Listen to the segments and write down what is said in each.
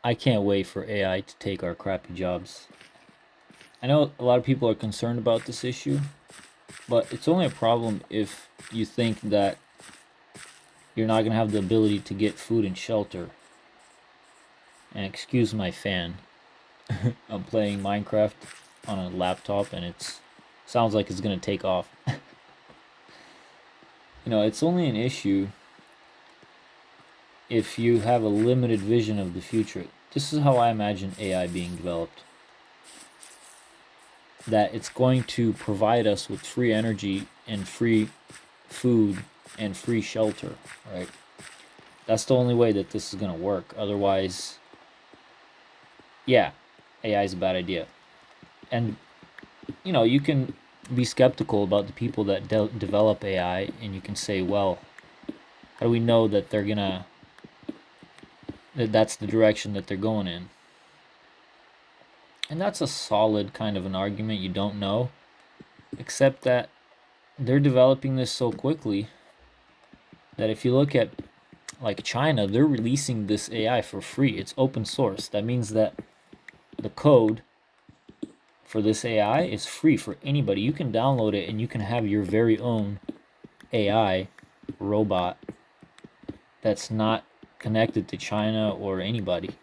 I can't wait for AI to take our crappy jobs. I know a lot of people are concerned about this issue, but it's only a problem if you think that you're not going to have the ability to get food and shelter. And excuse my fan. I'm playing Minecraft on a laptop and it's sounds like it's going to take off. It's only an issue if you have a limited vision of the future. This is how I imagine AI being developed. That it's going to provide us with free energy and free food and free shelter, right? That's the only way that this is going to work. Otherwise, yeah, AI is a bad idea. And, you can be skeptical about the people that develop AI, and you can say, well, how do we know that that's the direction that they're going in? And that's a solid kind of an argument. You don't know, except that they're developing this so quickly that if you look at like China, they're releasing this AI for free. It's open source. That means that the code for this AI is free for anybody. You can download it and you can have your very own AI robot that's not connected to China or anybody.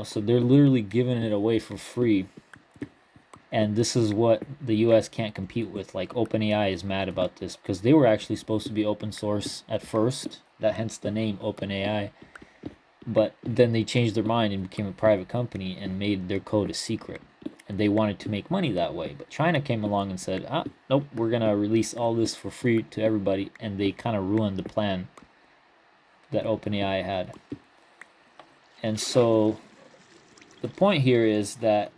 So they're literally giving it away for free. And this is what the US can't compete with. Like OpenAI is mad about this because they were actually supposed to be open source at first. That hence the name OpenAI. But then they changed their mind and became a private company and made their code a secret. And they wanted to make money that way. But China came along and said, nope, we're going to release all this for free to everybody. And they kind of ruined the plan that OpenAI had. And so the point here is that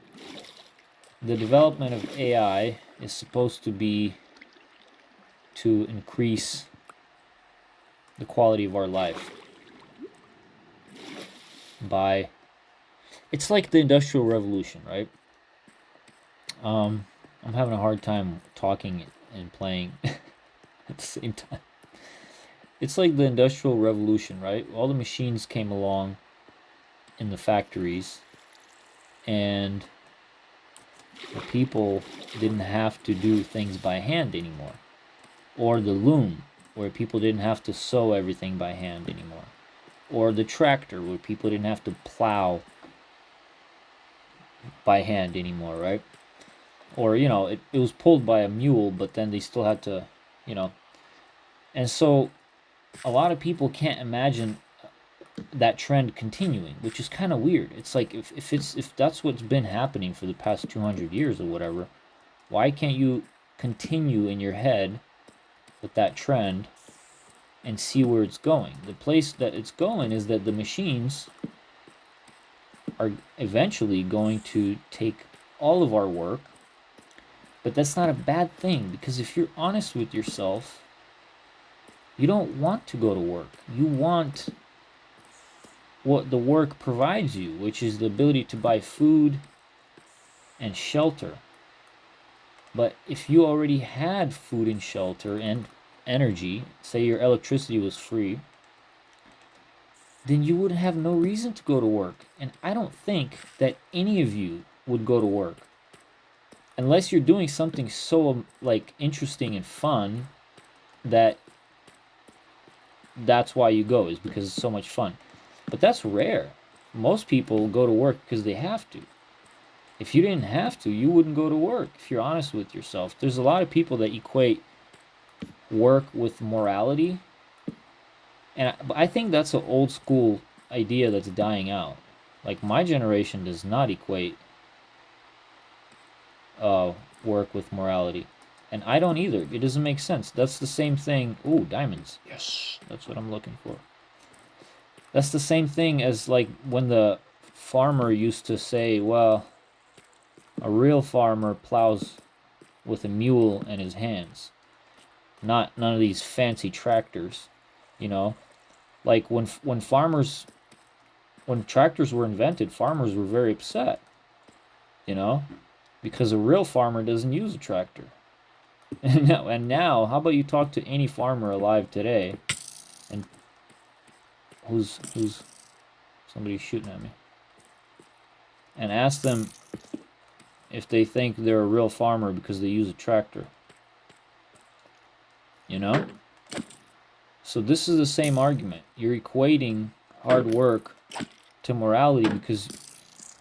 the development of AI is supposed to be to increase the quality of our life by it's like the Industrial Revolution, right? I'm having a hard time talking and playing at the same time. It's like the Industrial Revolution, right? All the machines came along in the factories and the people didn't have to do things by hand anymore. Or the loom, where people didn't have to sew everything by hand anymore. Or the tractor, where people didn't have to plow by hand anymore, right? Or, it was pulled by a mule, but then they still had to, you know. And so a lot of people can't imagine that trend continuing, which is kind of weird. It's like if that's what's been happening for the past 200 years or whatever, why can't you continue in your head with that trend and see where it's going? The place that it's going is that the machines are eventually going to take all of our work, but that's not a bad thing because if you're honest with yourself, you don't want to go to work. You want what the work provides you, which is the ability to buy food and shelter. But if you already had food and shelter and energy, say your electricity was free, then you would have no reason to go to work. And I don't think that any of you would go to work unless you're doing something so like interesting and fun that that's why you go, is because it's so much fun. But that's rare. Most people go to work because they have to. If you didn't have to, you wouldn't go to work, if you're honest with yourself. There's a lot of people that equate work with morality. And I think that's an old school idea that's dying out. Like my generation does not equate work with morality. And I don't either. It doesn't make sense. That's the same thing. Ooh, diamonds. Yes, that's what I'm looking for. That's the same thing as like when the farmer used to say, well, a real farmer plows with a mule in his hands, not none of these fancy tractors, you know? Like when tractors were invented, farmers were very upset, you know? Because a real farmer doesn't use a tractor. And now, how about you talk to any farmer alive today and who's somebody shooting at me. and ask them if they think they're a real farmer because they use a tractor. You know? So this is the same argument. You're equating hard work to morality because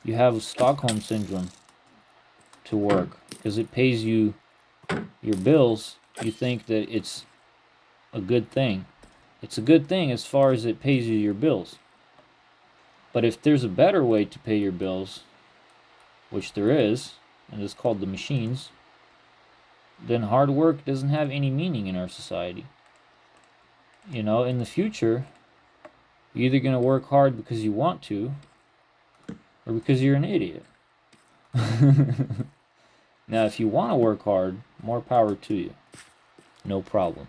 you have Stockholm syndrome to work. Because it pays you your bills, you think that it's a good thing. It's a good thing as far as it pays you your bills. But if there's a better way to pay your bills, which there is, and it's called the machines, then hard work doesn't have any meaning in our society. You know, in the future, you're either going to work hard because you want to, or because you're an idiot. Now, if you want to work hard, more power to you. No problem.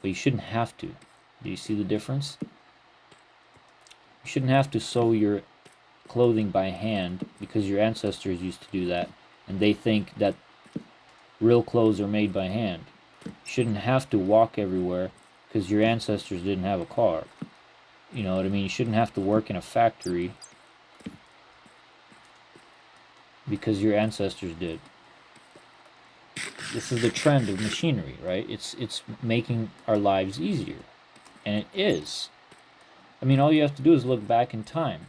But you shouldn't have to. Do you see the difference? You shouldn't have to sew your clothing by hand because your ancestors used to do that, and they think that real clothes are made by hand. You shouldn't have to walk everywhere because your ancestors didn't have a car. You know what I mean? You shouldn't have to work in a factory because your ancestors did. This is the trend of machinery, right? It's making our lives easier. And it is. I mean, all you have to do is look back in time.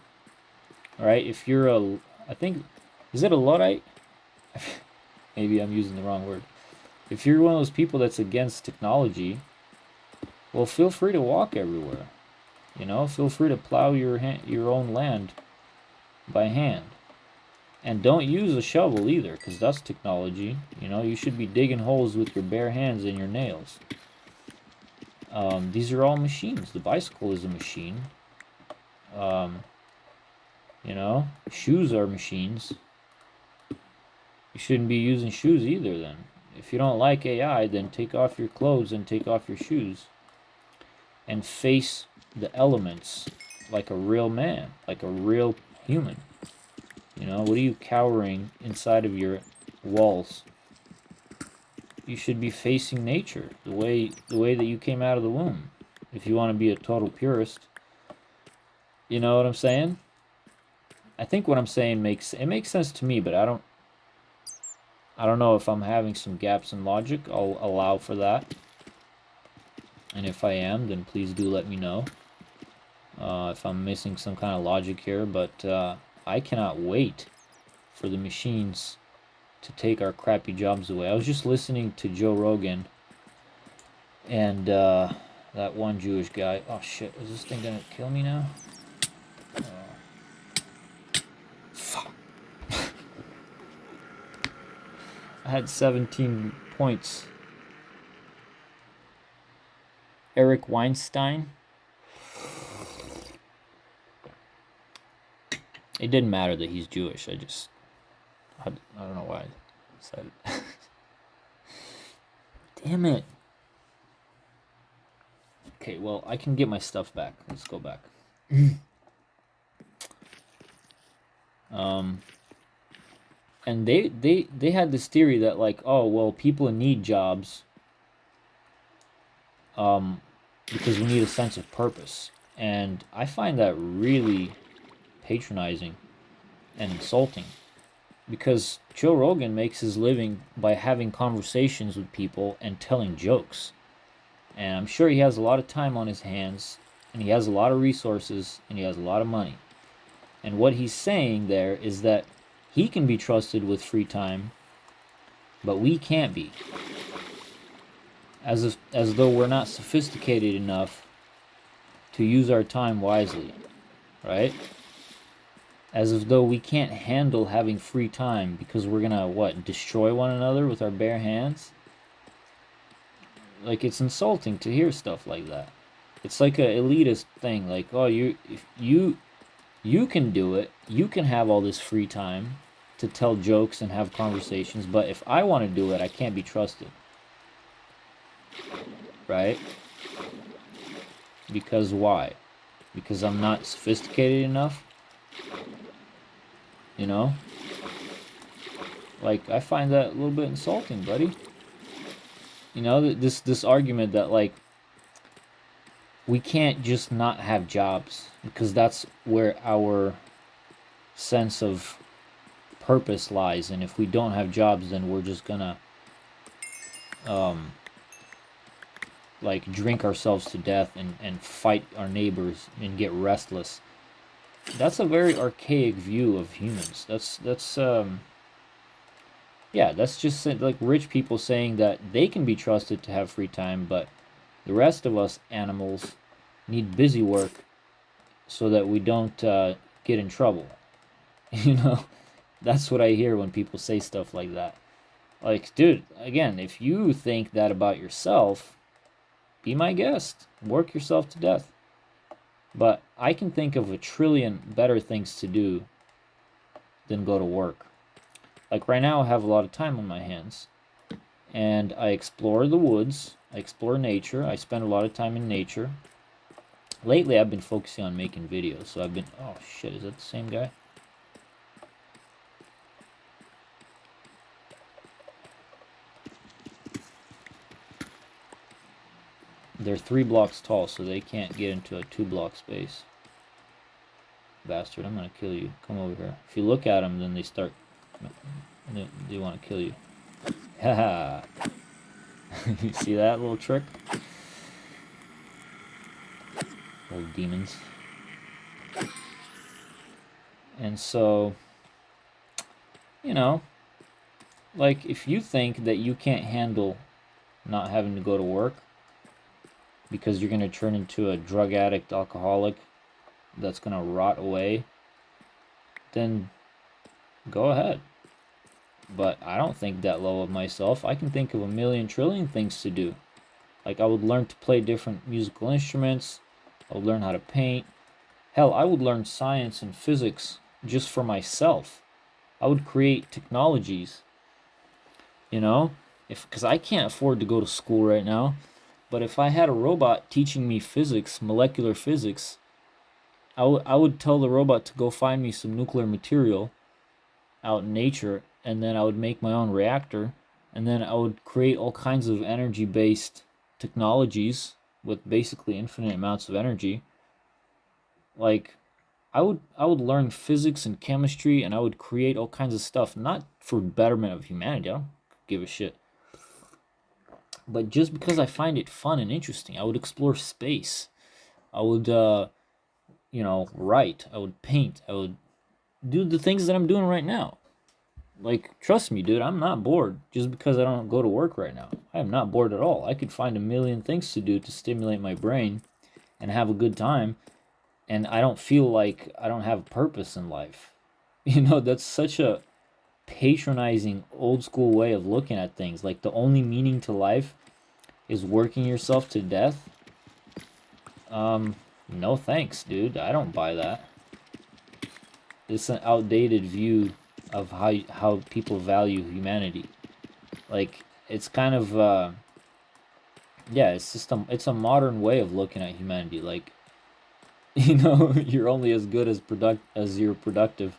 Alright? If you're I think, is it a Luddite? Maybe I'm using the wrong word. If you're one of those people that's against technology, well, feel free to walk everywhere. You know, feel free to plow your own land by hand. And don't use a shovel either, because that's technology. You know, you should be digging holes with your bare hands and your nails. These are all machines. The bicycle is a machine. You know, shoes are machines. You shouldn't be using shoes either then. If you don't like AI, then take off your clothes and take off your shoes. And face the elements like a real man, like a real human. You know, what are you cowering inside of your walls? You should be facing nature, the way that you came out of the womb. If you want to be a total purist. You know what I'm saying? I think what I'm saying makes sense to me, but I don't know if I'm having some gaps in logic. I'll allow for that. And if I am, then please do let me know. If I'm missing some kind of logic here, but I cannot wait for the machines to take our crappy jobs away. I was just listening to Joe Rogan and that one Jewish guy. Oh shit, is this thing gonna kill me now? Fuck. I had 17 points. Eric Weinstein. It didn't matter that he's Jewish. I don't know why I said it. Damn it. Okay, well, I can get my stuff back. Let's go back. And they had this theory that, like, oh, well, people need jobs because we need a sense of purpose. And I find that really patronizing and insulting, because Joe Rogan makes his living by having conversations with people and telling jokes. And I'm sure he has a lot of time on his hands, and he has a lot of resources, and he has a lot of money. And what he's saying there is that he can be trusted with free time, but we can't be. As though we're not sophisticated enough to use our time wisely, right? As if though we can't handle having free time because we're gonna, what, destroy one another with our bare hands? Like, it's insulting to hear stuff like that. It's like a elitist thing, like, oh, if you can do it, you can have all this free time to tell jokes and have conversations, but if I want to do it, I can't be trusted. Right? Because why? Because I'm not sophisticated enough? You know? Like, I find that a little bit insulting, buddy. You know, this argument that, like, we can't just not have jobs because that's where our sense of purpose lies. And if we don't have jobs, then we're just gonna like drink ourselves to death and fight our neighbors and get restless. That's a very archaic view of humans. Yeah, that's just like rich people saying that they can be trusted to have free time, but the rest of us animals need busy work so that we don't get in trouble. You know, that's what I hear when people say stuff like that. Like, dude, again, if you think that about yourself, be my guest. Work yourself to death. But I can think of a trillion better things to do than go to work. Like right now, I have a lot of time on my hands. And I explore the woods. I explore nature. I spend a lot of time in nature. Lately, I've been focusing on making videos. So I've been... Oh, shit. Is that the same guy? They're 3 blocks tall, so they can't get into a 2-block space. Bastard, I'm gonna kill you. Come over here. If you look at them, then they start... They want to kill you. Haha. You see that little trick? Little demons. And so, you know, like if you think that you can't handle not having to go to work because you're going to turn into a drug addict, alcoholic that's going to rot away, then go ahead. But I don't think that low of myself. I can think of a million trillion things to do. Like I would learn to play different musical instruments. I would learn how to paint. Hell, I would learn science and physics just for myself. I would create technologies, you know, because I can't afford to go to school right now. But if I had a robot teaching me physics, molecular physics, I would tell the robot to go find me some nuclear material out in nature, and then I would make my own reactor, and then I would create all kinds of energy-based technologies with basically infinite amounts of energy. Like, I would learn physics and chemistry, and I would create all kinds of stuff, not for betterment of humanity. I don't give a shit. But just because I find it fun and interesting, I would explore space. I would, you know, write. I would paint. I would do the things that I'm doing right now. Like, trust me, dude, I'm not bored just because I don't go to work right now. I am not bored at all. I could find a million things to do to stimulate my brain and have a good time, and I don't feel like I don't have purpose in life. You know, that's such a patronizing old school way of looking at things. Like the only meaning to life is working yourself to death. No thanks, dude. I don't buy that. It's an outdated view of how people value humanity. Like it's kind of yeah, it's just it's a modern way of looking at humanity. Like, you know, you're only as good as you're productive.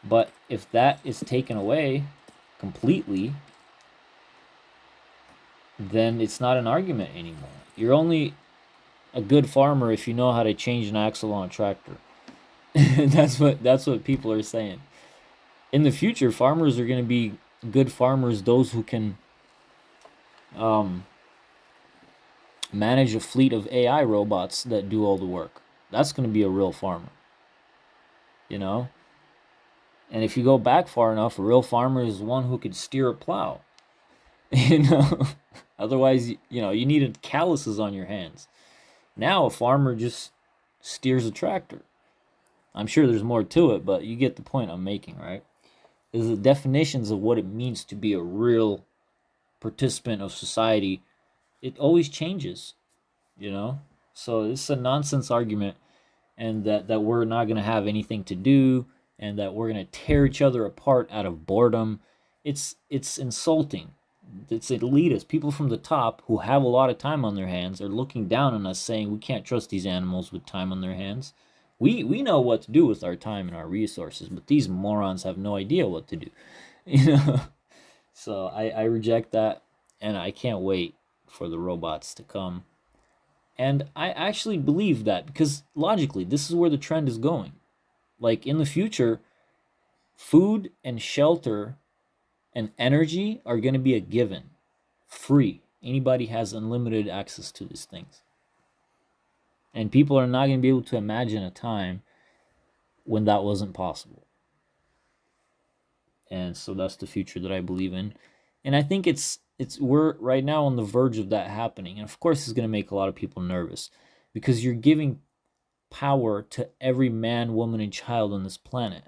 But if that is taken away completely, then it's not an argument anymore. You're only a good farmer if you know how to change an axle on a tractor. that's what people are saying. In the future, farmers are going to be good farmers, those who can manage a fleet of AI robots that do all the work. That's going to be a real farmer. You know? And if you go back far enough, a real farmer is one who could steer a plow. You know? Otherwise, you know, you needed calluses on your hands. Now a farmer just steers a tractor. I'm sure there's more to it, but you get the point I'm making, right? Is the definitions of what it means to be a real participant of society, it always changes, you know? So it's a nonsense argument, and that we're not going to have anything to do, and that we're going to tear each other apart out of boredom. It's insulting. It's elitist. People from the top who have a lot of time on their hands are looking down on us, saying we can't trust these animals with time on their hands. We know what to do with our time and our resources, but these morons have no idea what to do. You know? So I reject that, and I can't wait for the robots to come. And I actually believe that, because logically, this is where the trend is going. Like, in the future, Food and shelter and energy are going to be a given, free. Anybody has unlimited access to these things. And people are not going to be able to imagine a time when that wasn't possible. And so that's the future that I believe in. And I think we're right now on the verge of that happening. And of course it's going to make a lot of people nervous because you're giving power to every man, woman, and child on this planet.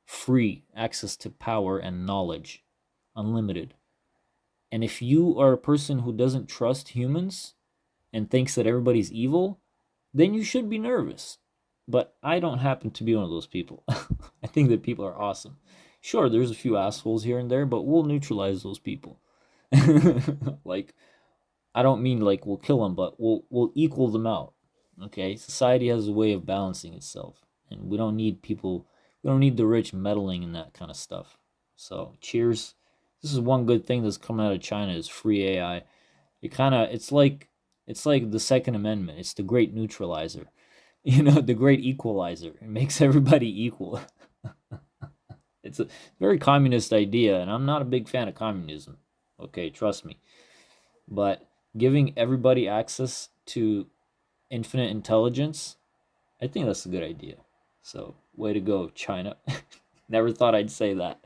Free access to power and knowledge, unlimited. And if you are a person who doesn't trust humans and thinks that everybody's evil, then you should be nervous. But I don't happen to be one of those people. I think that people are awesome. Sure, there's a few assholes here and there, but we'll neutralize those people. Like, I don't mean like we'll kill them, but we'll equal them out. Okay, society has a way of balancing itself, and we don't need people. We don't need the rich meddling in that kind of stuff. So, cheers. This is one good thing that's coming out of China is free AI. It's like the Second Amendment. It's the great neutralizer. The great equalizer. It makes everybody equal. It's a very communist idea, and I'm not a big fan of communism. Okay, trust me. But giving everybody access to infinite intelligence, I think that's a good idea. So, way to go, China. Never thought I'd say that.